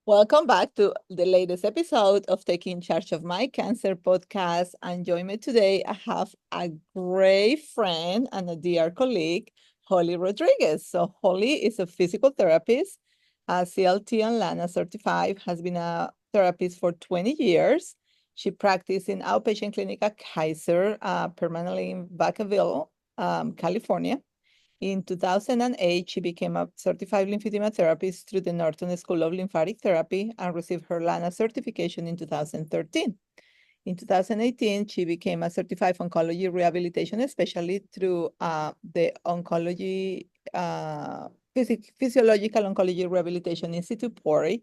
Welcome back to the latest episode of Taking Charge of My Cancer podcast. And join me today, I have a great friend and a dear colleague, Holly Rodriguez. So Holly is a physical therapist, a CLT-LANA certified, has been a therapist for 20 years. She practiced in outpatient clinic at Kaiser, permanently in Vacaville, California. In 2008, she became a certified lymphedema therapist through the Norton School of Lymphatic Therapy and received her LANA certification in 2013. In 2018, she became a certified oncology rehabilitation specialist through the Oncology Physiological Oncology Rehabilitation Institute, PORi,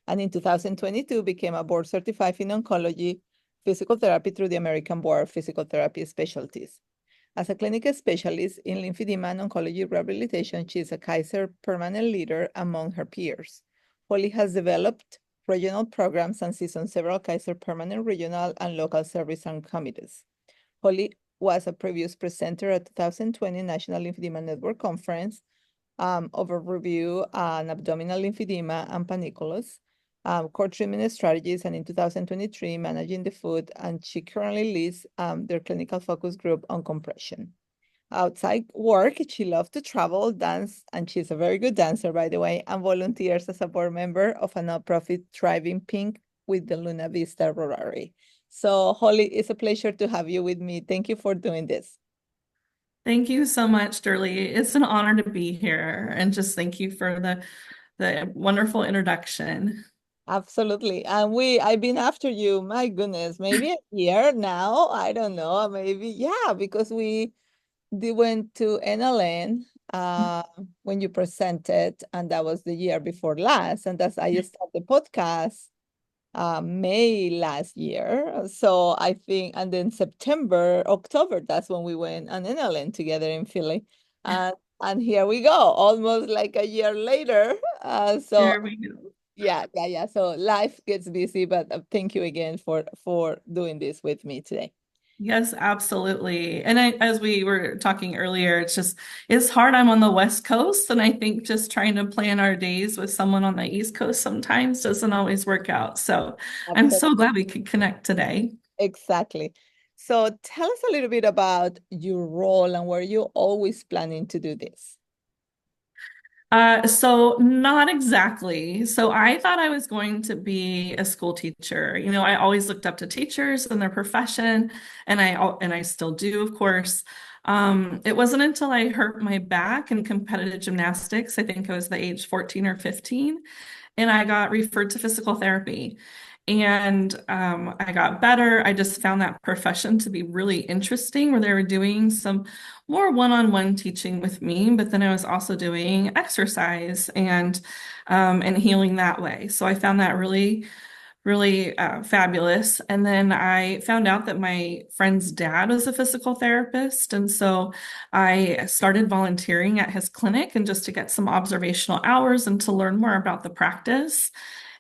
and in 2022 became a board certified in oncology physical therapy through the American Board of Physical Therapy Specialties. As a clinical specialist in lymphedema and oncology rehabilitation, she is a Kaiser Permanent leader among her peers. Holly has developed regional programs and sits on several Kaiser Permanent regional and local service and committees. Holly was a previous presenter at 2020 National Lymphedema Network Conference, overview on abdominal lymphedema and panniculus, core treatment strategies, and in 2023, managing the food, and she currently leads their clinical focus group on compression. Outside work, she loves to travel, dance, and she's a very good dancer, by the way, and volunteers as a board member of a nonprofit Thriving Pink with the Luna Vista Rotary. So, Holly, it's a pleasure to have you with me. Thank you for doing this. Thank you so much, Durley. It's an honor to be here, and just thank you for the wonderful introduction. Absolutely. And I've been after you, my goodness, maybe a year now. I don't know, maybe, yeah, because went to NLN when you presented, and that was the year before last. And that's I started the podcast May last year. So I think, and then September, October, that's when we went on NLN together in Philly. And here we go, almost like a year later. So There we go. yeah. So life gets busy, but thank you again for doing this with me today. Yes, absolutely. And as we were talking earlier, it's hard. I'm on the West Coast, and I think just trying to plan our days with someone on the East Coast sometimes doesn't always work out. So I'm so Absolutely. glad we could connect today. Exactly. So tell us a little bit about your role and were you always planning to do this? So not exactly. So I thought I was going to be a school teacher. I always looked up to teachers and their profession, and I still do, of course. It wasn't until I hurt my back in competitive gymnastics, I think I was the age 14 or 15, and I got referred to physical therapy. And I got better. I just found that profession to be really interesting, where they were doing some more one-on-one teaching with me, but then I was also doing exercise and healing that way. So I found that really fabulous. And then I found out that my friend's dad was a physical therapist, and so I started volunteering at his clinic and just to get some observational hours and to learn more about the practice.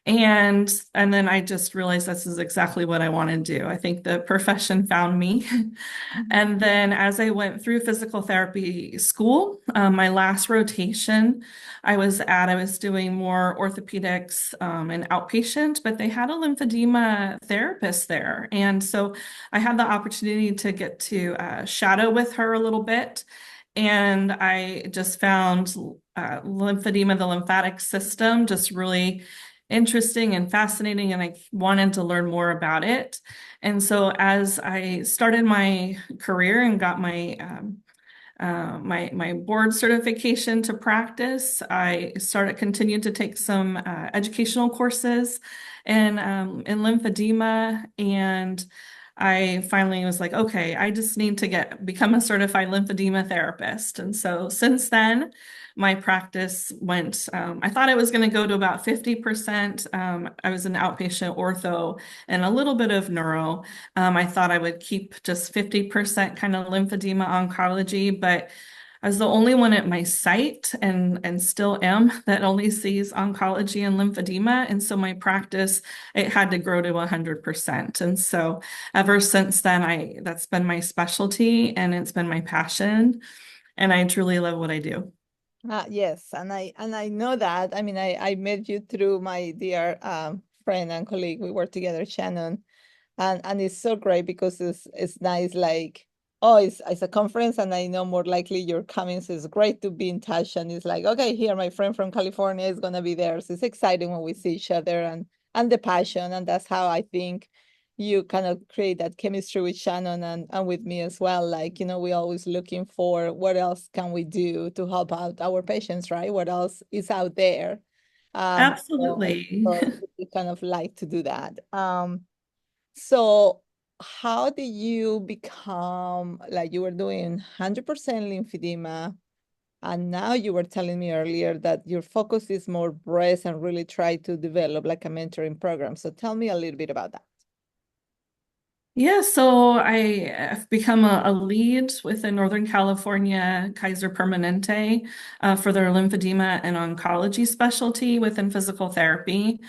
And then I just realized this is exactly what I want to do. I think the profession found me. Mhm. And then as I went through physical therapy school, my last rotation I was doing more orthopedics and outpatient, but they had a lymphedema therapist there. And so I had the opportunity to get to shadow with her a little bit. And I just found lymphedema, the lymphatic system, just really interesting and fascinating, and I wanted to learn more about it. And so as I started my career and got my board certification to practice, I continued to take some educational courses in lymphedema, and I finally was like, okay, I just need to become a certified lymphedema therapist. And so since then, my practice I thought it was going to go to about 50%. I was an outpatient ortho and a little bit of neuro. I thought I would keep just 50% kind of lymphedema oncology, but I was the only one at my site and still am that only sees oncology and lymphedema. And so my practice, it had to grow to 100%. And so ever since then, that's been my specialty and it's been my passion. And I truly love what I do. Yes, and I know that. I mean, I met you through my dear friend and colleague. We work together, Shannon, and it's so great because it's nice. Like, oh, it's a conference, and I know more likely you're coming, so it's great to be in touch. And it's like, okay, here my friend from California is gonna be there, so it's exciting when we see each other and the passion, and that's how I think you kind of create that chemistry with Shannon and with me as well. Like, we're always looking for what else can we do to help out our patients, right? What else is out there? So, Absolutely. so we kind of like to do that. So how did you become, like you were doing 100% lymphedema, and now you were telling me earlier that your focus is more breast and really try to develop like a mentoring program. So tell me a little bit about that. Yeah, so I have become a lead within Northern California Kaiser Permanente for their lymphedema and oncology specialty within physical therapy.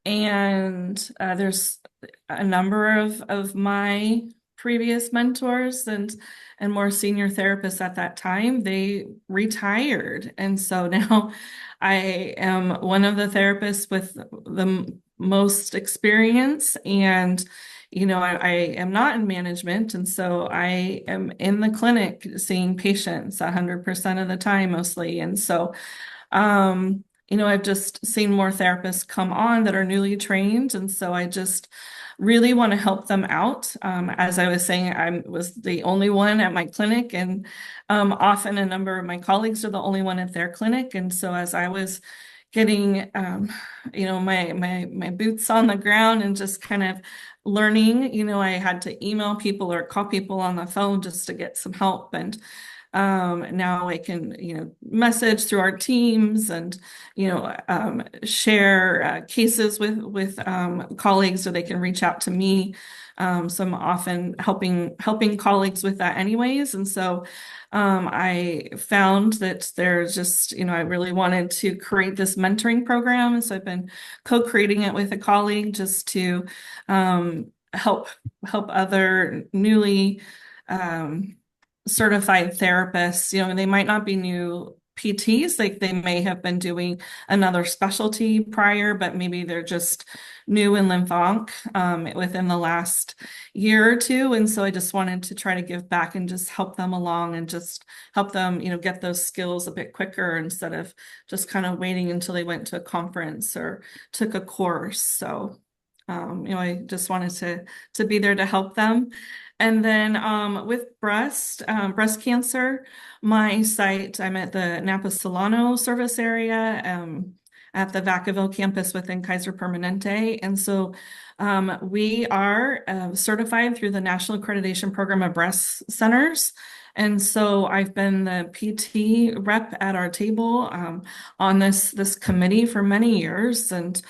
And there's a number of my previous mentors and more senior therapists at that time, they retired. And so now I am one of the therapists with the most experience. And, I am not in management. And so I am in the clinic seeing patients 100% of the time mostly. And so I've just seen more therapists come on that are newly trained. And so I just really want to help them out. As I was saying, I was the only one at my clinic, and often a number of my colleagues are the only one at their clinic. And so as I was getting, my boots on the ground and just kind of learning, I had to email people or call people on the phone just to get some help. And now I can, message through our teams and, share cases with colleagues, so they can reach out to me. So I'm often helping colleagues with that anyways. And so I found that there's just, I really wanted to create this mentoring program. So I've been co-creating it with a colleague just to help other newly certified therapists. They might not be new PTs, like they may have been doing another specialty prior, but maybe they're just new in lymph-onc within the last year or two. And so I just wanted to try to give back and just help them along and just help them, get those skills a bit quicker instead of just kind of waiting until they went to a conference or took a course. So I just wanted to be there to help them. And then with breast cancer, my site, I'm at the Napa Solano service area at the Vacaville campus within Kaiser Permanente. And so we are certified through the National Accreditation Program of Breast Centers. And so I've been the PT rep at our table on this committee for many years. And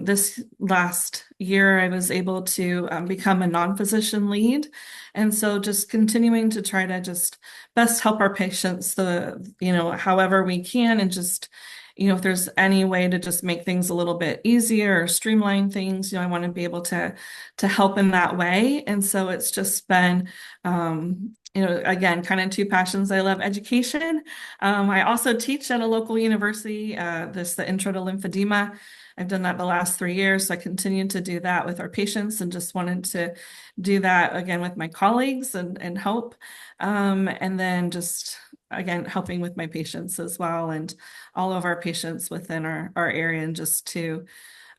this last year, I was able to become a non-physician lead. And so just continuing to try to just best help our patients, however we can, and just, if there's any way to just make things a little bit easier or streamline things, I want to be able to help in that way. And so it's just been, again, kind of two passions. I love education. I also teach at a local university, the Intro to Lymphedema. I've done that the last 3 years. So I continue to do that with our patients and just wanted to do that again with my colleagues and help. And then just, again, helping with my patients as well, and all of our patients within our area, and just to,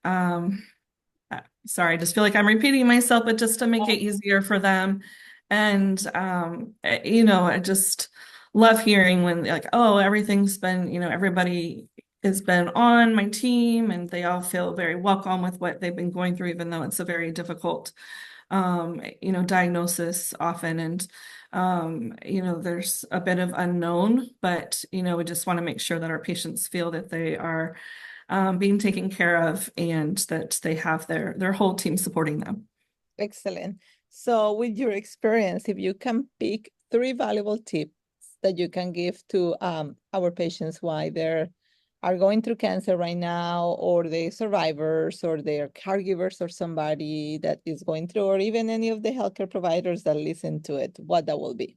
sorry, I just feel like I'm repeating myself, but just to make it easier for them. And, I just love hearing when like, oh, everything's been, everybody has been on my team and they all feel very welcome with what they've been going through, even though it's a very difficult, diagnosis often. And, there's a bit of unknown, but, we just want to make sure that our patients feel that they are being taken care of and that they have their whole team supporting them. Excellent. So with your experience, if you can pick 3 valuable tips that you can give to our patients while they are going through cancer right now, or the survivors, or their caregivers, or somebody that is going through, or even any of the healthcare providers that listen to it, what that will be?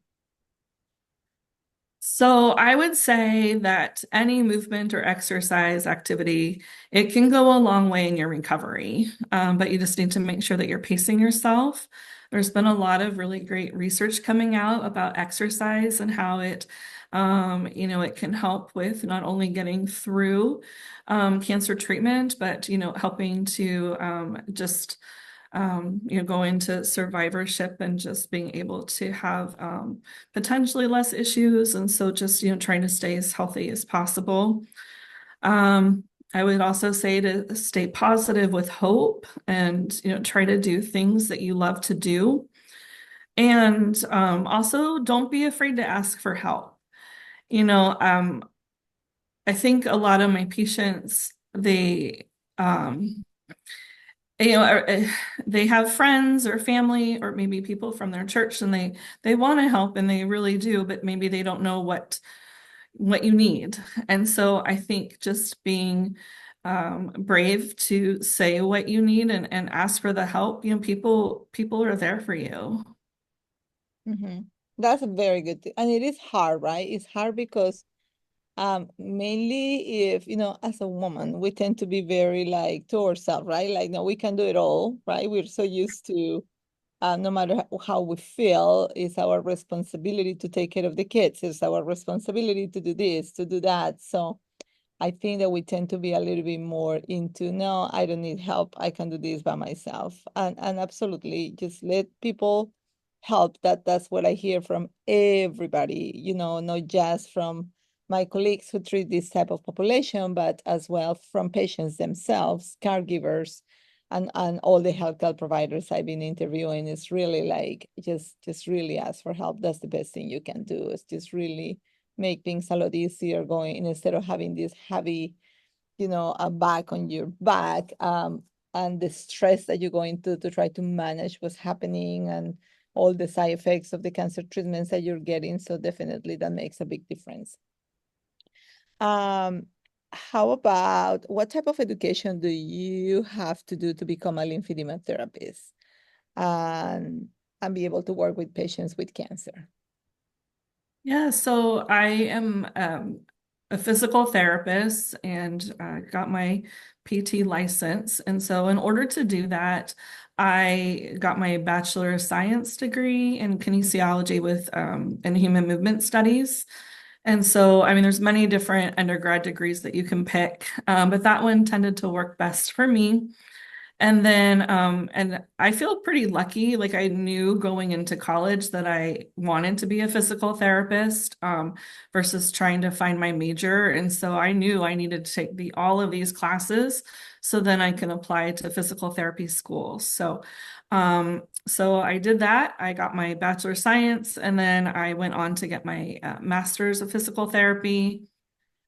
So I would say that any movement or exercise activity, it can go a long way in your recovery, but you just need to make sure that you're pacing yourself. There's been a lot of really great research coming out about exercise and how it can help with not only getting through cancer treatment, but helping to just go into survivorship and just being able to have potentially less issues. And so just, trying to stay as healthy as possible. I would also say to stay positive with hope and, try to do things that you love to do. And also don't be afraid to ask for help. I think a lot of my patients, um, they have friends or family or maybe people from their church and they want to help and they really do, but maybe they don't know what you need. And so I think just being brave to say what you need and ask for the help, people are there for you. That's a very good thing. And it is hard, right? It's hard because mainly if, as a woman, we tend to be very like to ourselves, right? Like, no, we can do it all, right? We're so used to no matter how we feel, it's our responsibility to take care of the kids. It's our responsibility to do this, to do that. So I think that we tend to be a little bit more into, no, I don't need help. I can do this by myself. And absolutely just let people help. That's what I hear from everybody, not just from my colleagues who treat this type of population, but as well from patients themselves, caregivers, and all the healthcare providers I've been interviewing. Is really like just really ask for help. That's the best thing you can do, is just really make things a lot easier going instead of having this heavy, a back on your back, and the stress that you're going to try to manage what's happening and all the side effects of the cancer treatments that you're getting. So definitely that makes a big difference. How about what type of education do you have to do to become a lymphedema therapist and be able to work with patients with cancer? Yeah, so I am a physical therapist and got my PT license. And so, in order to do that, I got my Bachelor of Science degree in kinesiology with in human movement studies. And so, I mean, there's many different undergrad degrees that you can pick, but that one tended to work best for me. And I feel pretty lucky. Like I knew going into college that I wanted to be a physical therapist, versus trying to find my major. And so I knew I needed to take all of these classes so then I can apply to physical therapy school. So I did that. I got my Bachelor of Science, and then I went on to get my Master's of Physical Therapy.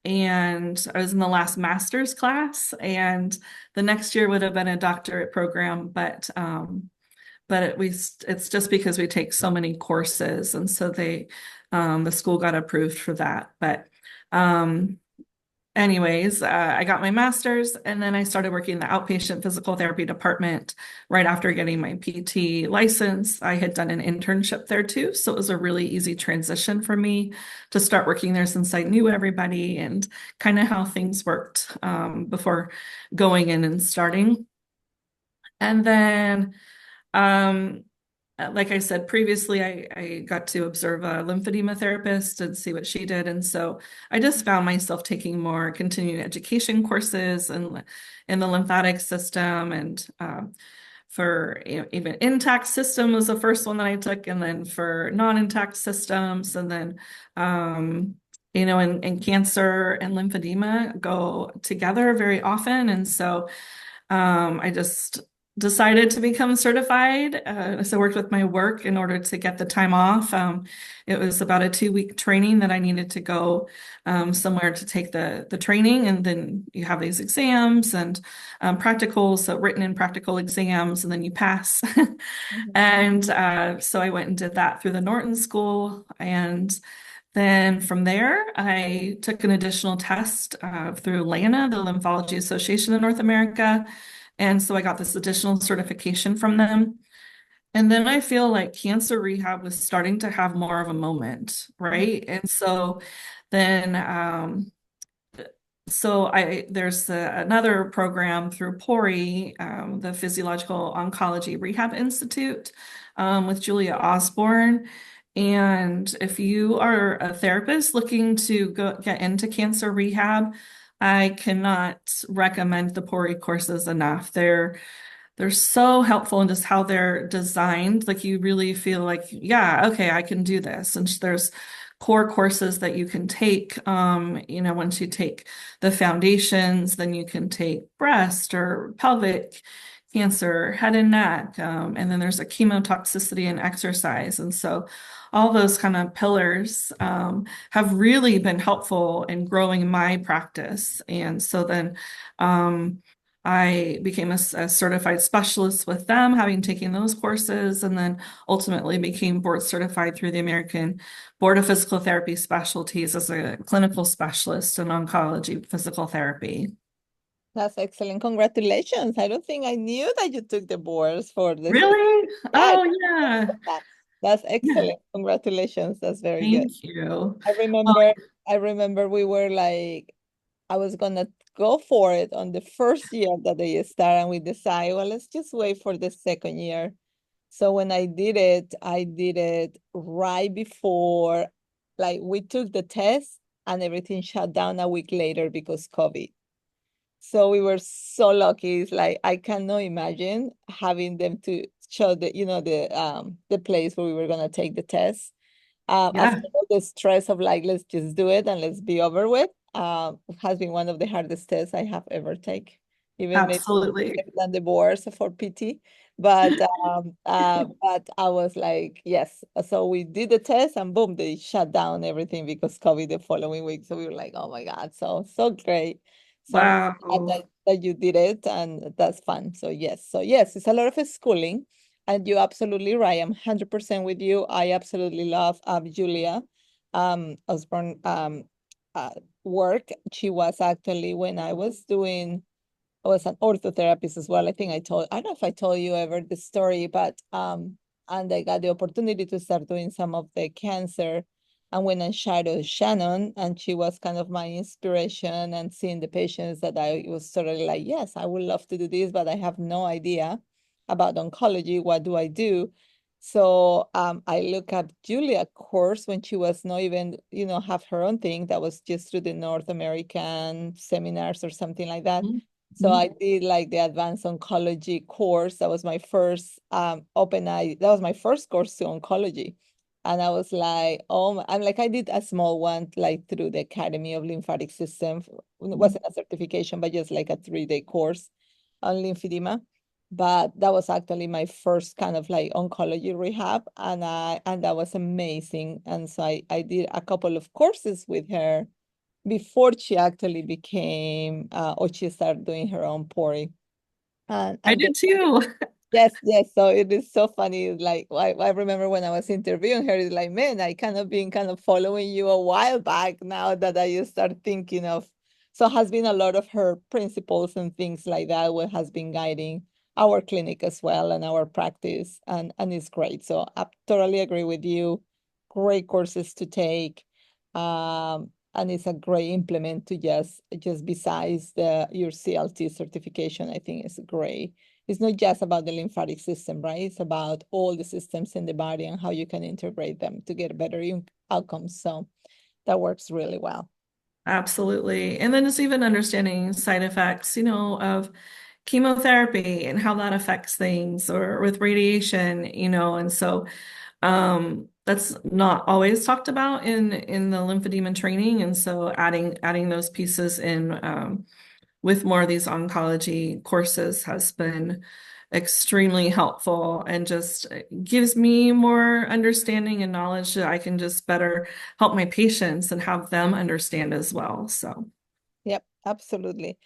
And I was in the last master's class, and the next year would have been a doctorate program, but it's just because we take so many courses, and so the school got approved for that. But anyways, I got my master's, and then I started working in the outpatient physical therapy department right after getting my PT license. I had done an internship there too, so it was a really easy transition for me to start working there since I knew everybody and kind of how things worked before going in and starting. And then like I said previously, I got to observe a lymphedema therapist and see what she did. And so I just found myself taking more continuing education courses and in the lymphatic system. And for even intact system was the first one that I took. And then for non-intact systems. And then, and cancer and lymphedema go together very often. And so I just decided to become certified. So I worked with my work in order to get the time off. It was about a 2-week training that I needed to go somewhere to take the training. And then you have these exams and practicals, so written and practical exams, and then you pass. And so I went and did that through the Norton School. And then from there, I took an additional test through LANA, the Lymphology Association of North America. And so I got this additional certification from them. And then I feel like cancer rehab was starting to have more of a moment, Mhm. right? And so then so I there's another program through PORi, the Physiological Oncology Rehab Institute, with Julia Osborne. And if you are a therapist looking to get into cancer rehab, I cannot recommend the PORi courses enough. They're so helpful in just how they're designed. Like you really feel like, yeah, okay, I can do this. And there's core courses that you can take. Once you take the foundations, then you can take breast or pelvic cancer, head and neck. And then there's a chemotoxicity and exercise. And so all those kind of pillars have really been helpful in growing my practice. And so then I became a certified specialist with them, having taken those courses, and then ultimately became board certified through the American Board of Physical Therapy Specialties as a clinical specialist in oncology physical therapy. That's excellent. Congratulations. I don't think I knew that you took the boards for this. Really? Yeah, Oh, yeah. that's Yeah. excellent. Congratulations. That's very good. Thank you. I Oh, remember, I remember we were like, I was gonna go for it on the first year that they start, and we decided, well, let's just wait for the second year. So when I did it right before, like we took the test and everything shut down a week later because COVID. So we were so lucky. It's like I cannot imagine having them to show the place where we were gonna take the test. After yeah, all the stress of like, let's just do it and let's be over with, has been one of the hardest tests I have ever taken, even maybe absolutely. better than the boards for PT. But I was like, yes. So we did the test and boom, they shut down everything because COVID the following week. So we were like, oh my God, so great. So I'm glad Wow. that you did it and that's fun. So yes, it's a lot of schooling. And you're absolutely right. I'm 100% with you. I absolutely love Julia Osborne work. She was actually when I was an orthotherapist as well. I don't know if I told you ever the story, but and I got the opportunity to start doing some of the cancer. And when I shadowed Shannon, and she was kind of my inspiration and seeing the patients that I was totally like, yes, I would love to do this, but I have no idea about oncology. What do I do? So I look at Julia course when she was not even, have her own thing that was just through the North American seminars or something like that. So Mhm. I did like the advanced oncology course. That was my first that was my first course to oncology. And I was like, I did a small one like through the Academy of Lymphatic System. It wasn't a certification, but just like a 3-day course on lymphedema. But that was actually my first kind of like oncology rehab, and that was amazing. And so I did a couple of courses with her before she actually became or she started doing her own PORi. I And then did too. yes, yes. So it is so funny. Like I remember when I was interviewing her, it's like, man, I kind of been kind of following you a while back now that I just start thinking of. So has been a lot of her principles and things like that what has been guiding our clinic as well and our practice and it's great. So I totally agree with you. Great courses to take. And it's a great implement to just besides your CLT certification, I think it's great. It's not just about the lymphatic system, right? It's about all the systems in the body and how you can integrate them to get better outcomes. So that works really well. Absolutely. And then just even understanding side effects, of chemotherapy and how that affects things or with radiation, and so that's not always talked about in the lymphedema training. And so adding those pieces in with more of these oncology courses has been extremely helpful and just gives me more understanding and knowledge that I can just better help my patients and have them understand as well. So Yep, absolutely.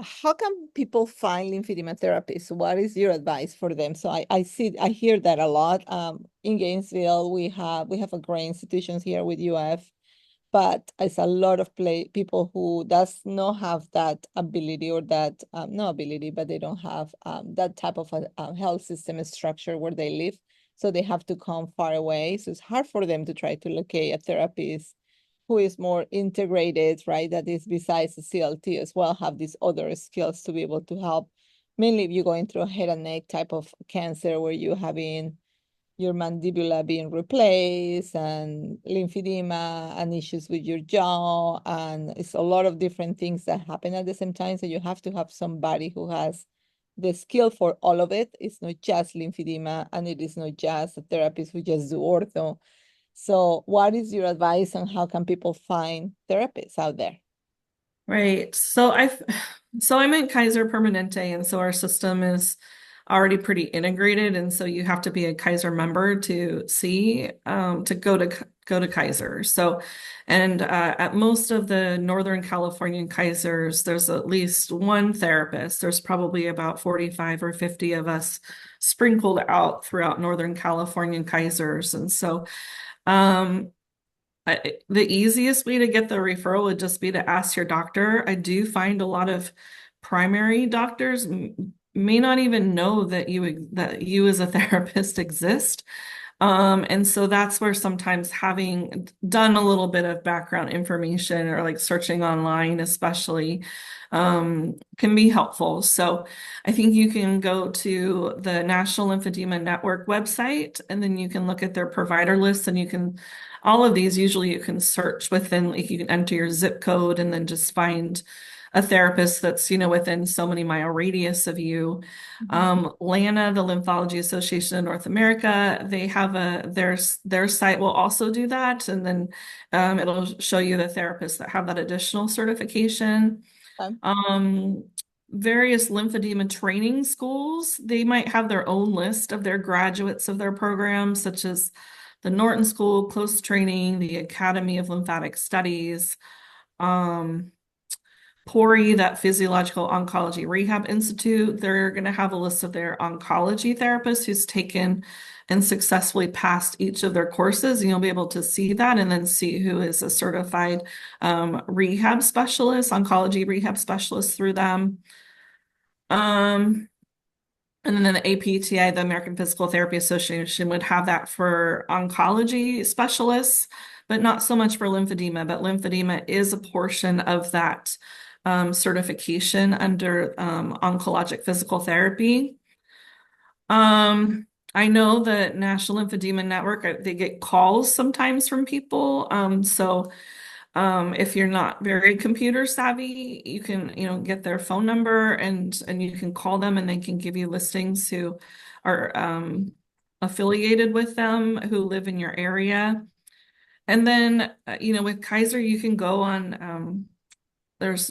How can people find lymphedema therapists? What is your advice for them? So I hear that a lot. In Gainesville, we have a great institutions here with UF. but it's a lot of people who does not have that ability or that, no ability, but they don't have that type of a health system structure where they live. So they have to come far away. So it's hard for them to try to locate a therapist who is more integrated, right? That is besides the CLT as well, have these other skills to be able to help. Mainly if you're going through a head and neck type of cancer where you're having your mandibula being replaced and lymphedema and issues with your jaw. And it's a lot of different things that happen at the same time. So you have to have somebody who has the skill for all of it. It's not just lymphedema and it is not just a therapist who just do ortho. So what is your advice on how can people find therapists out there? Right. So I'm at Kaiser Permanente, and so our system is already pretty integrated, and so you have to be a Kaiser member to see to go to Kaiser. So, and at most of the Northern Californian Kaisers, there's at least one therapist. There's probably about 45 or 50 of us sprinkled out throughout Northern Californian Kaisers, and so. The easiest way to get the referral would just be to ask your doctor. I do find a lot of primary doctors may not even know that you as a therapist exist. And so that's where sometimes having done a little bit of background information or like searching online, especially, can be helpful. So I think you can go to the National Lymphedema Network website, and then you can look at their provider list, and you can, all of these usually you can search within, like you can enter your zip code and then just find a therapist that's, within so many mile radius of you. LANA, the Lymphology Association of North America, they have their site will also do that. And then it'll show you the therapists that have that additional certification. Okay. Various lymphedema training schools, they might have their own list of their graduates of their programs, such as the Norton School, Close Training, the Academy of Lymphatic Studies, PORi, that Physiological Oncology Rehab Institute. They're going to have a list of their oncology therapists who's taken and successfully passed each of their courses. And you'll be able to see that and then see who is a certified rehab specialist, oncology rehab specialist through them. And then the APTI, the American Physical Therapy Association, would have that for oncology specialists, but not so much for lymphedema. But lymphedema is a portion of that certification under Oncologic Physical Therapy. I know the National Lymphedema Network, they get calls sometimes from people. If you're not very computer savvy, you can, get their phone number and you can call them and they can give you listings who are affiliated with them who live in your area. And then, with Kaiser, you can go on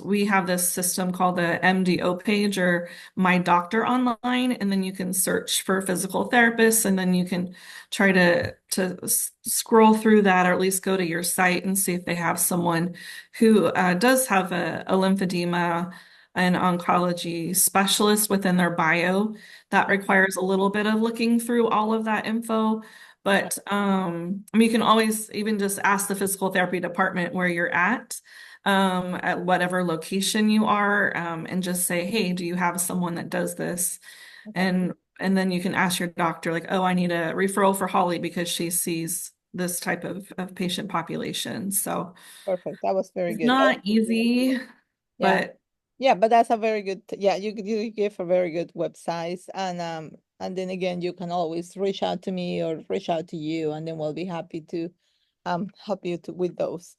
we have this system called the MDO page or My Doctor Online, and then you can search for physical therapists, and then you can try to scroll through that, or at least go to your site and see if they have someone who does have a lymphedema and oncology specialist within their bio. That requires a little bit of looking through all of that info. But you can always even just ask the physical therapy department where you're at whatever location you are, and just say, hey, do you have someone that does this? And then you can ask your doctor, like, oh, I need a referral for Holly because she sees this type of patient population. So Perfect. That was very it's good. not easy, Yeah. but Yeah, but that's a very good, yeah, you give a very good website. And then again, you can always reach out to me or reach out to you, and then we'll be happy to help you with those.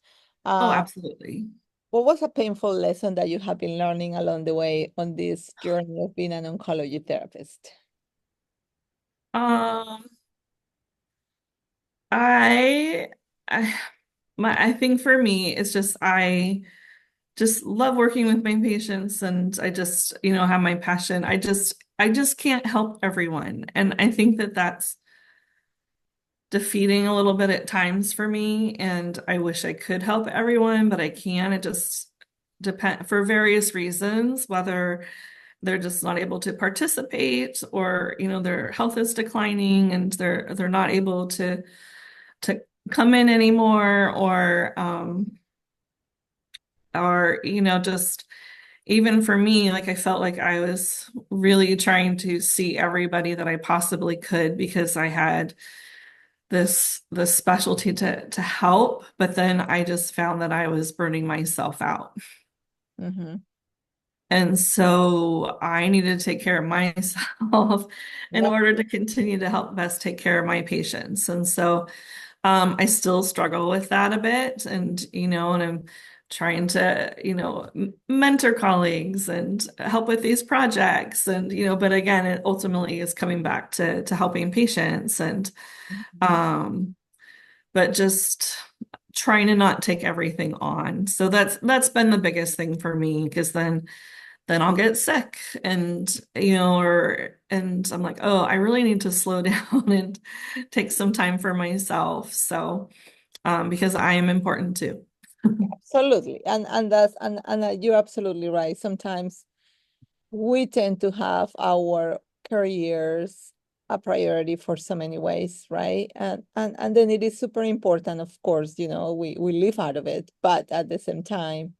oh, Uh, absolutely. what was a painful lesson that you have been learning along the way on this journey of being an oncology therapist? Um, I, I, I think for me, it's just I just love working with my patients, and I just, have my passion. I just can't help everyone. And I think that that's defeating a little bit at times for me. And I wish I could help everyone, but I can't. It just depend for various reasons, whether they're just not able to participate or, their health is declining and they're not able to come in anymore, or just even for me, like I felt like I was really trying to see everybody that I possibly could because I had this specialty to help, but then I just found that I was burning myself out. Mm-hmm. And so I needed to take care of myself in Yep. order to continue to help best take care of my patients. And so I still struggle with that a bit, and I'm trying to, mentor colleagues and help with these projects, but again, it ultimately is coming back to helping patients, and Mhm. um, but just trying to not take everything on. So that's been the biggest thing for me, because then I'll get sick, and I'm like, oh, I really need to slow down and take some time for myself. So because I am important too. Absolutely. And that's and you're absolutely right. Sometimes we tend to have our careers a priority for so many ways, right? And then it is super important, of course, we live out of it, but at the same time,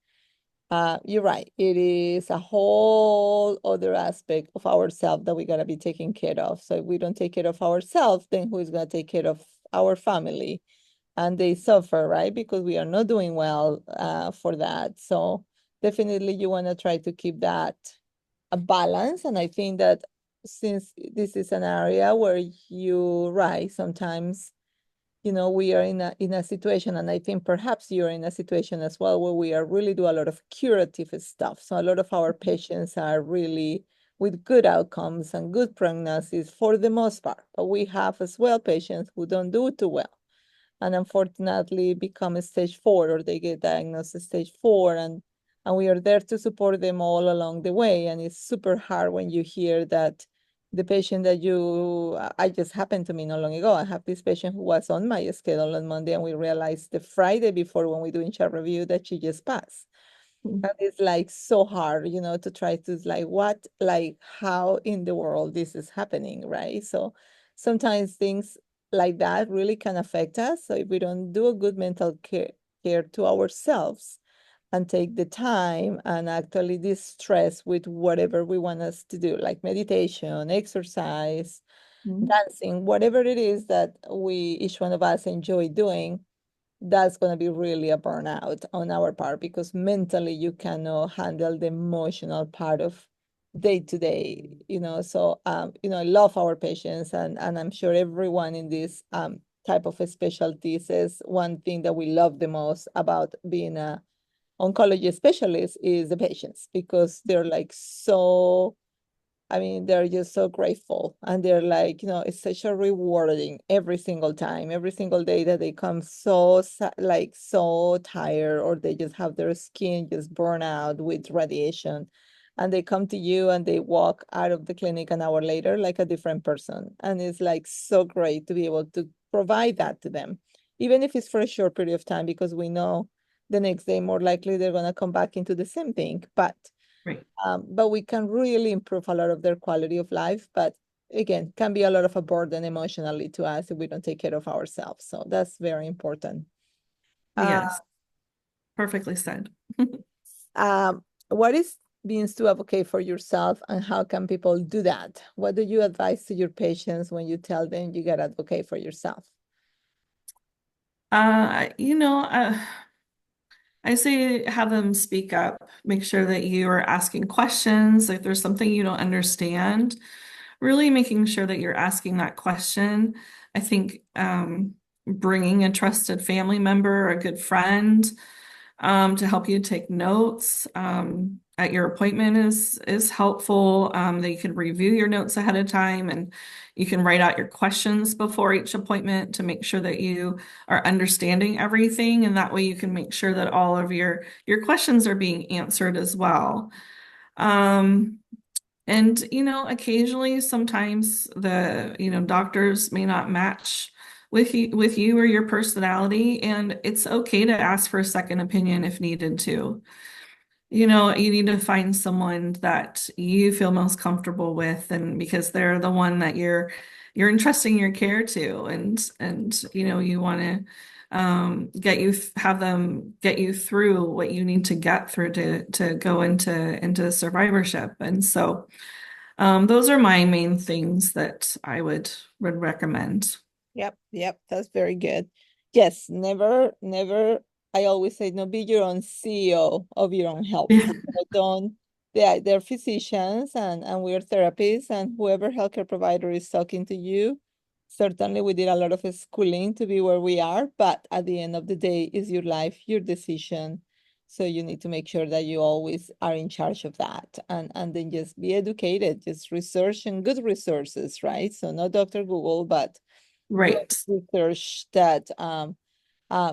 you're right. It is a whole other aspect of ourselves that we gotta be taking care of. So if we don't take care of ourselves, then who is gonna take care of our family? And they suffer, right? Because we are not doing well for that. So definitely you wanna try to keep that a balance. And I think that since this is an area where you, right, sometimes we are in a situation, and I think perhaps you're in a situation as well, where we are really do a lot of curative stuff. So a lot of our patients are really with good outcomes and good prognosis for the most part. But we have as well patients who don't do too well, and unfortunately become a stage 4, or they get diagnosed as stage 4, and we are there to support them all along the way. And it's super hard when you hear that the patient that I just happened to me not long ago. I have this patient who was on my schedule on Monday, and we realized the Friday before when we do in-chart review that she just passed. And it's like so hard, to try to like how in the world this is happening, right? So sometimes things like that really can affect us. So if we don't do a good mental care to ourselves and take the time and actually distress with whatever we want us to do, like meditation, exercise, Mhm. dancing, whatever it is that each one of us enjoy doing, that's going to be really a burnout on our part, because mentally you cannot handle the emotional part of day to day, so I love our patients, and I'm sure everyone in this type of specialty says one thing that we love the most about being a oncology specialist is the patients, because they're like so, I mean, they're just so grateful, and they're like, it's such a rewarding every single time, every single day that they come so like so tired, or they just have their skin just burn out with radiation, and they come to you and they walk out of the clinic an hour later like a different person. And it's like so great to be able to provide that to them, even if it's for a short period of time, because we know the next day more likely they're going to come back into the same thing. Right. But we can really improve a lot of their quality of life. But again, can be a lot of a burden emotionally to us if we don't take care of ourselves. So that's very important. Uh, Yes, perfectly said. what is means to advocate for yourself, and how can people do that? What do you advise to your patients when you tell them you got to advocate for yourself? Uh, you know, uh, I say have them speak up, make sure that you are asking questions. If there's something you don't understand, really making sure that you're asking that question. I think bringing a trusted family member, a good friend, to help you take notes at your appointment is helpful. That you can review your notes ahead of time, and you can write out your questions before each appointment to make sure that you are understanding everything, and that way you can make sure that all of your questions are being answered as well. Um, and occasionally, sometimes doctors may not match with you or your personality, and it's okay to ask for a second opinion if needed to. You need to find someone that you feel most comfortable with, and because they're the one that you're entrusting your care to, and you want to have them get you through what you need to get through to go into survivorship. And so those are my main things that I would recommend. Yep, yep, that's very good. Yes, never, never. I always say, no, be your own CEO of your own health. Yeah. Don't. They're physicians and we're therapists, and whoever healthcare provider is talking to you. Certainly, we did a lot of schooling to be where we are, but at the end of the day, is your life, your decision. So you need to make sure that you always are in charge of that, and then just be educated, just research and good resources, right? So not Dr. Google, but good Right. research that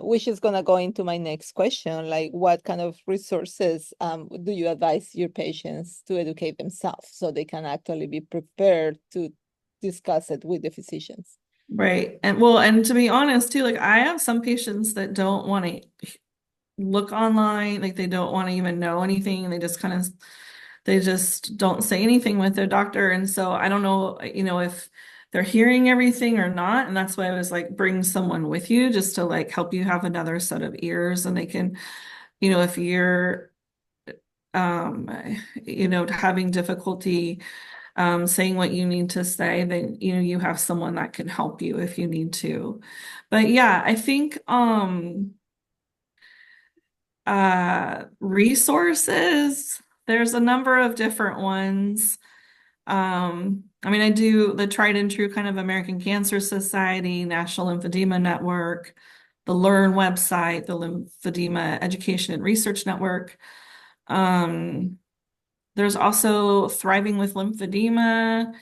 which is gonna go into my next question, like what kind of resources do you advise your patients to educate themselves so they can actually be prepared to discuss it with the physicians? Right. And to be honest too, like I have some patients that don't want to look online, like they don't want to even know anything. They just don't say anything with their doctor. And so I don't know, if they're hearing everything or not. And that's why I was like, bring someone with you just to like help you have another set of ears and they can, if you're um, having difficulty saying what you need to say, then you have someone that can help you if you need to. But yeah, I think resources, there's a number of different ones. I mean, I do the tried and true kind of American Cancer Society, National Lymphedema Network, the Learn website, the Lymphedema Education and Research Network. Um, there's also Thriving with Lymphedema.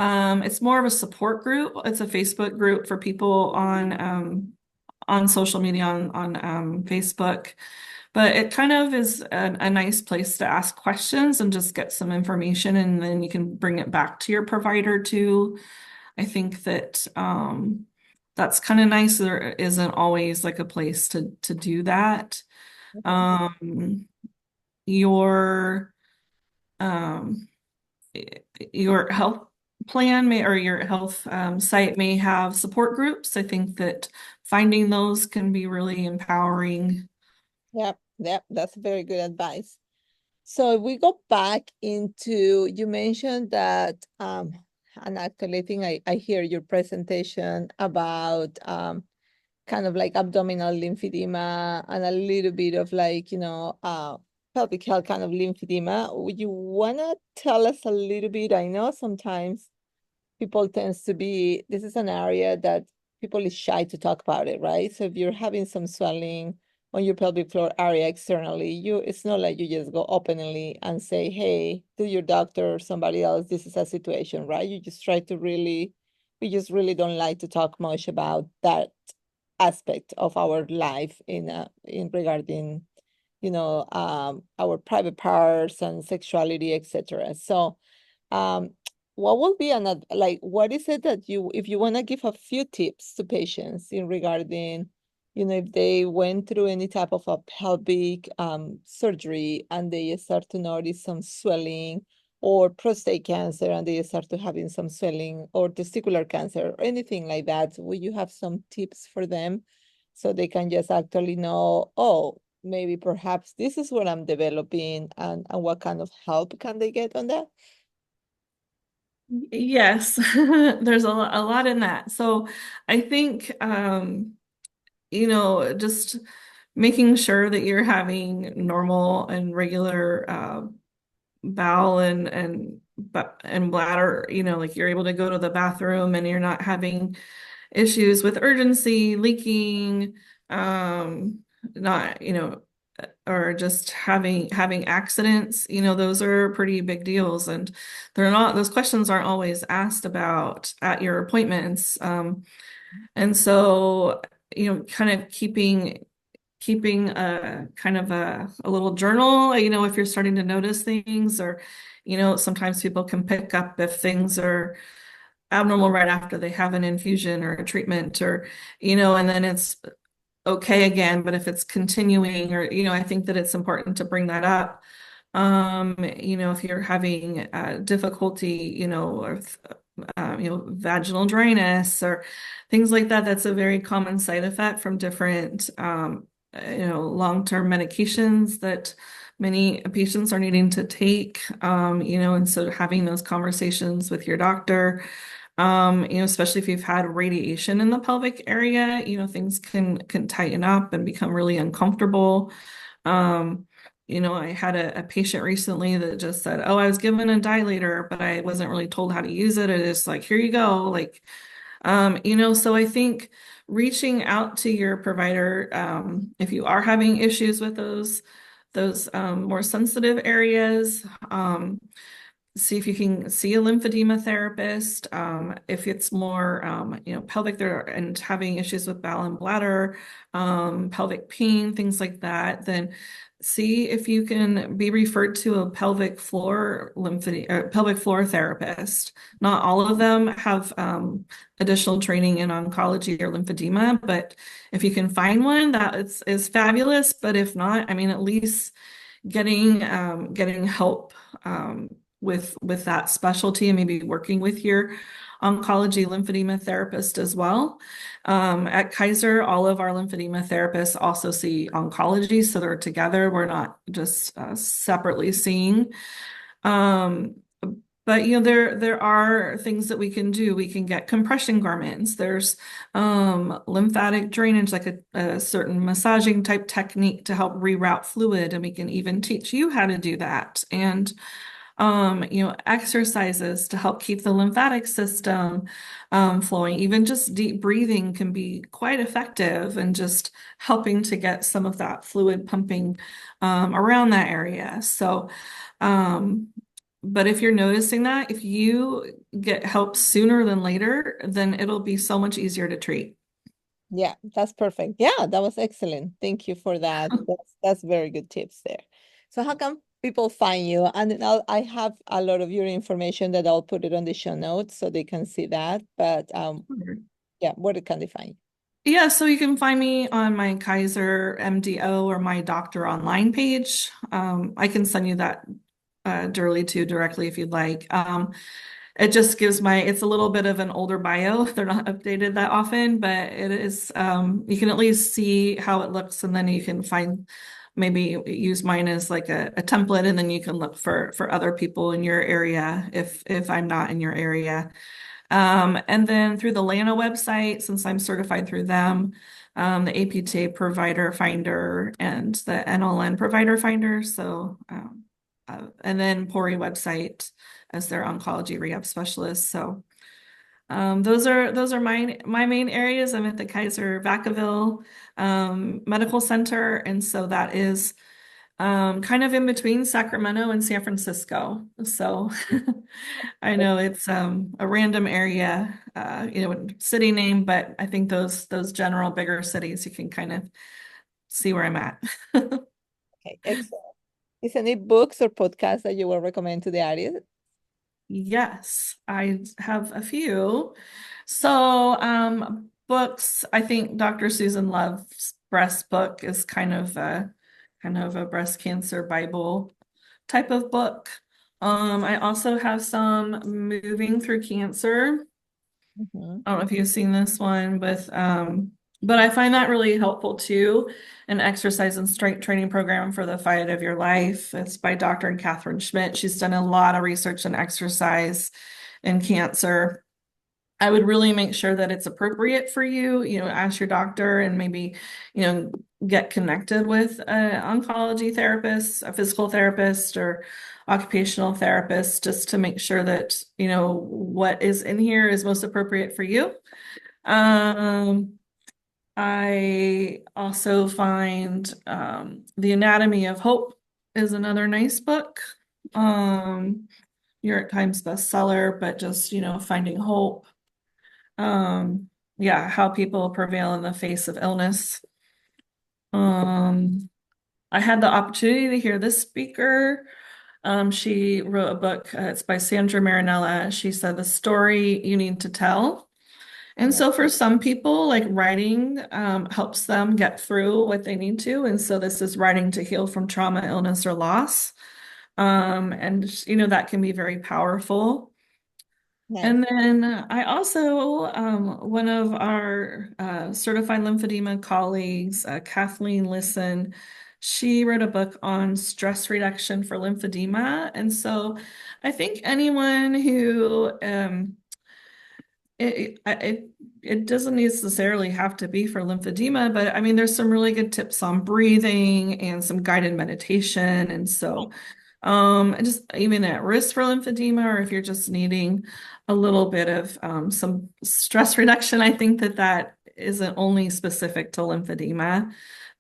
It's more of a support group. It's a Facebook group for people on social media on Facebook. But it kind of is a nice place to ask questions and just get some information, and then you can bring it back to your provider too. I think that that's kind of nice. There isn't always like a place to do that. Okay. Um, your um, your health plan may or your health site may have support groups. I think that finding those can be really empowering. Yep, yep, that's very good advice. So if we go back into, you mentioned that, and actually I think I hear your presentation about kind of like abdominal lymphedema and a little bit of like, pelvic health kind of lymphedema. Would you wanna tell us a little bit? I know sometimes people tends to be, this is an area that people is shy to talk about it, right? So if you're having some swelling on your pelvic floor area externally, it's not like you just go openly and say, hey, to your doctor or somebody else, this is a situation, right? You just try to really, we just really don't like to talk much about that aspect of our life in regarding, our private parts and sexuality, etc. So um, what will be like, what is it that if you want to give a few tips to patients in regarding, if they went through any type of a pelvic surgery and they start to notice some swelling, or prostate cancer and they start to having some swelling, or testicular cancer or anything like that, will you have some tips for them so they can just actually know, oh, maybe perhaps this is what I'm developing, and what kind of help can they get on that? Yes, there's a lot in that. So I think, just making sure that you're having normal and regular bowel and bladder, like you're able to go to the bathroom and you're not having issues with urgency, leaking, not, or just having accidents, those are pretty big deals. And those questions aren't always asked about at your appointments. And so, kind of keeping a kind of a little journal, if you're starting to notice things, or, sometimes people can pick up if things are abnormal right after they have an infusion or a treatment, or, and then it's okay again. But if it's continuing, or, I think that it's important to bring that up. If you're having difficulty, or vaginal dryness or things like that. That's a very common side effect from different, long-term medications that many patients are needing to take, and so having those conversations with your doctor, especially if you've had radiation in the pelvic area, things can tighten up and become really uncomfortable. I had a patient recently that just said, "Oh, I was given a dilator, but I wasn't really told how to use it. It's like, here you go." Like, so I think reaching out to your provider, if you are having issues with those more sensitive areas, see if you can see a lymphedema therapist. If it's more, pelvic there and having issues with bowel and bladder, pelvic pain, things like that, then see if you can be referred to a pelvic floor pelvic floor therapist. Not all of them have additional training in oncology or lymphedema, but if you can find one, that is fabulous. But if not, I mean, at least getting help with that specialty and maybe working with your oncology lymphedema therapist as well. At Kaiser, all of our lymphedema therapists also see oncology, so they're together. We're not just separately seeing. But there are things that we can do. We can get compression garments. There's lymphatic drainage, like a certain massaging type technique to help reroute fluid, and we can even teach you how to do that. And exercises to help keep the lymphatic system flowing. Even just deep breathing can be quite effective and just helping to get some of that fluid pumping around that area. So, but if you're noticing that, if you get help sooner than later, then it'll be so much easier to treat. Yeah, that's perfect. Yeah, that was excellent. Thank you for that. That's very good tips there. So how can people find you? And then I have a lot of your information that I'll put it on the show notes so they can see that. But yeah, where can they find you? Yeah, so you can find me on my Kaiser MDO or my doctor online page. I can send you that directly if you'd like. It just gives it's a little bit of an older bio. They're not updated that often, but it is, you can at least see how it looks, and then you can maybe use mine as like a template, and then you can look for other people in your area if I'm not in your area. And then through the LANA website, since I'm certified through them, the APTA provider finder and the NLN provider finder. So, and then PORi website as their oncology rehab specialist. So, those are my main areas. I'm at the Kaiser Vacaville Medical Center, and so that is kind of in between Sacramento and San Francisco. So I know it's a random area, city name, but I think those general bigger cities, you can kind of see where I'm at. Okay, excellent. Is any books or podcasts that you will recommend to the audience? Yes, I have a few. So, books, I think Dr. Susan Love's breast book is kind of a breast cancer Bible type of book. I also have some Moving Through Cancer. Mhm. I don't know if you've seen this one, but I find that really helpful too. An exercise and strength training program for the fight of your life. It's by Dr. Catherine Schmidt. She's done a lot of research and exercise in cancer. I would really make sure that it's appropriate for you, ask your doctor and maybe, get connected with an oncology therapist, a physical therapist, or occupational therapist, just to make sure that, what is in here is most appropriate for you. I also find The Anatomy of Hope is another nice book. New York Times bestseller, but just, finding hope. How people prevail in the face of illness. I had the opportunity to hear this speaker. She wrote a book. It's by Sandra Marinella. She said, "The story you need to tell." And Yeah. so for some people, like writing helps them get through what they need to. And so this is writing to heal from trauma, illness, or loss. And that can be very powerful. Nice. And then I also, one of our certified lymphedema colleagues, Kathleen Lisson, she wrote a book on stress reduction for lymphedema. And so I think anyone who, it doesn't necessarily have to be for lymphedema, but I mean, there's some really good tips on breathing and some guided meditation. And so, just even at risk for lymphedema, or if you're just needing a little bit of some stress reduction, I think that that isn't only specific to lymphedema.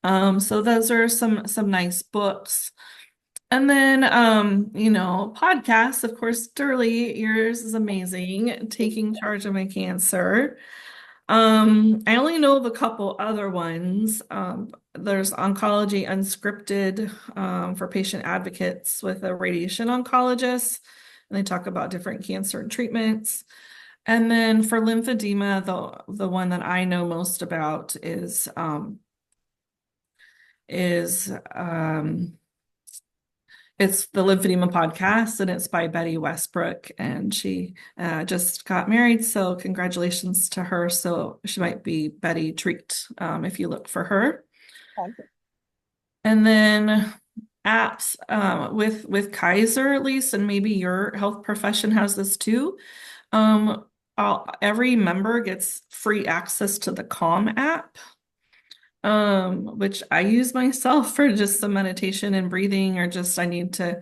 So those are some nice books. And then, podcasts, of course, Durley, yours is amazing, Taking Charge of My Cancer. I only know of a couple other ones. There's Oncology Unscripted for patient advocates with a radiation oncologist, and they talk about different cancer treatments. And then for lymphedema, the one that I know most about is it's the Lymphedema podcast, and it's by Betty Westbrook, and she just got married, so congratulations to her. So she might be Betty Treat if you look for her. Okay. And then apps with Kaiser at least, and maybe your health profession has this too. Every member gets free access to the Calm app, which I use myself for just some meditation and breathing, or just I need to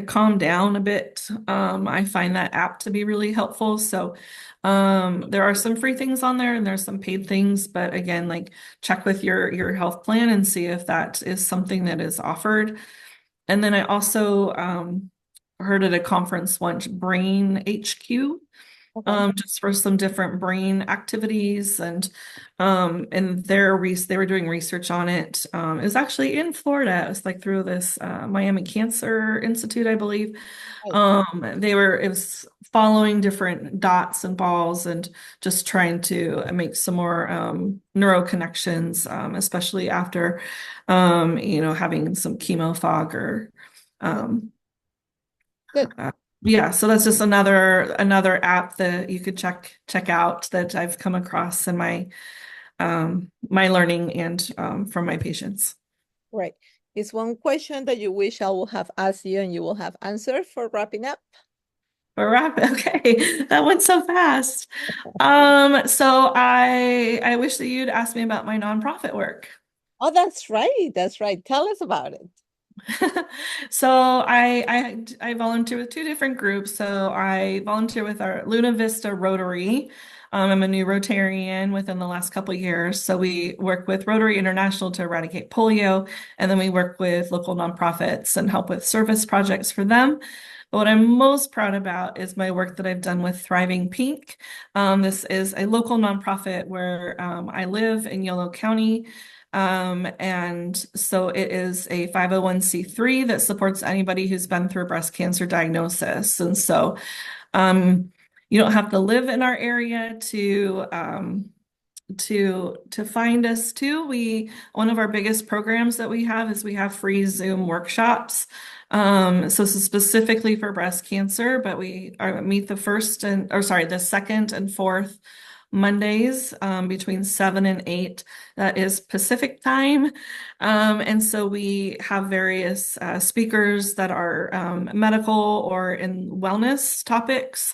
calm down a bit. I find that app to be really helpful. So there are some free things on there and there's some paid things, but again, like check with your health plan and see if that is something that is offered. And then I also heard at a conference once, Brain HQ, Okay. just for some different brain activities, and they were doing research on it. It was actually in Florida. It was like through this Miami Cancer Institute, I believe. Nice. It was following different dots and balls and just trying to make some more neuro connections, especially after having some chemo fog or um, Good. yeah, so that's just another app that you could check out that I've come across in my learning and from my patients. Right. Is one question that you wish I would have asked you and you will have answered for wrapping up? But okay, that went so fast. So I wish that you'd ask me about my nonprofit work. Oh, that's right. That's right. Tell us about it. So I volunteer with two different groups. So I volunteer with our Luna Vista Rotary. I'm a new Rotarian within the last couple of years. So we work with Rotary International to eradicate polio, and then we work with local nonprofits and help with service projects for them. But what I'm most proud about is my work that I've done with Thriving Pink. This is a local nonprofit where I live in Yolo County. And so it is a 501(c)(3) that supports anybody who's been through a breast cancer diagnosis. And so you don't have to live in our area to find us too. One of our biggest programs that we have is we have free Zoom workshops. So this is specifically for breast cancer, but we meet the second and fourth Mondays between 7 and 8. That is Pacific time. And so we have various speakers that are medical or in wellness topics.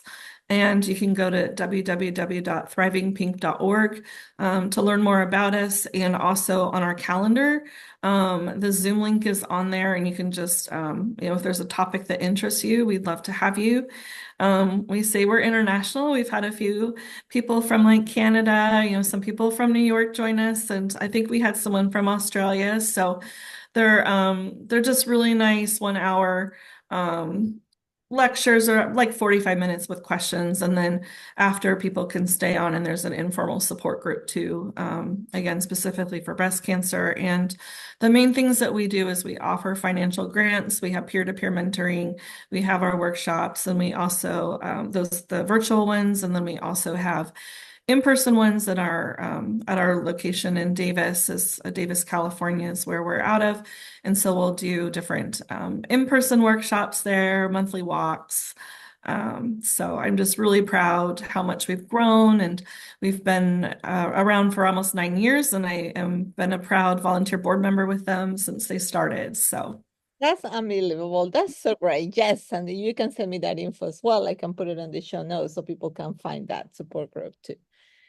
And you can go to www.thrivingpink.org to learn more about us, and also on our calendar. The Zoom link is on there, and you can just, if there's a topic that interests you, we'd love to have you. We say we're international. We've had a few people from like Canada, some people from New York join us, and I think we had someone from Australia. So they're just really nice 1 hour lectures, are like 45 minutes with questions, and then after, people can stay on, and there's an informal support group too, again specifically for breast cancer. And the main things that we do is we offer financial grants, we have peer-to-peer mentoring, we have our workshops, and we also the virtual ones, and then we also have in-person ones that are at our location in Davis, California is where we're out of. And so we'll do different in-person workshops there, monthly walks, So I'm just really proud how much we've grown, and we've been around for almost 9 years, and I am been a proud volunteer board member with them since they started. So That's unbelievable. That's so great. Yes, and you can send me that info as well. I can put it on the show notes so people can find that support group too.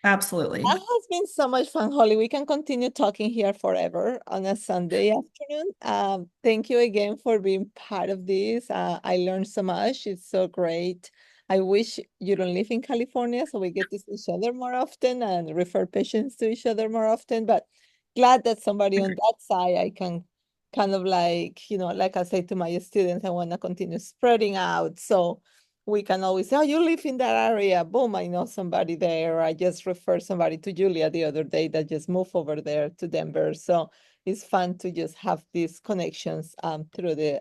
absolutely. That has been so much fun, Holly. We can continue talking here forever on a Sunday afternoon. Thank you again for being part of this. I learned so much. It's so great. I wish you don't live in California so we get to see each other more often and refer patients to each other more often. But glad that somebody on that side I can kind of like, like I say to my students, I want to continue spreading out. So we can always say, oh, you live in that area. Boom, I know somebody there. I just referred somebody to Julia the other day that just moved over there to Denver. So it's fun to just have these connections through the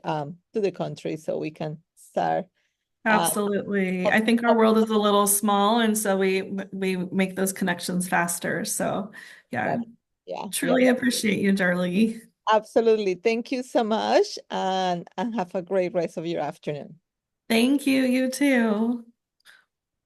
to the country so we can start. Uh, Absolutely. I think our world is a little small, and so we make those connections faster. So yeah, that, yeah, yeah, truly appreciate you, Darlie. absolutely. Thank you so much and have a great rest of your afternoon. Thank you, you too.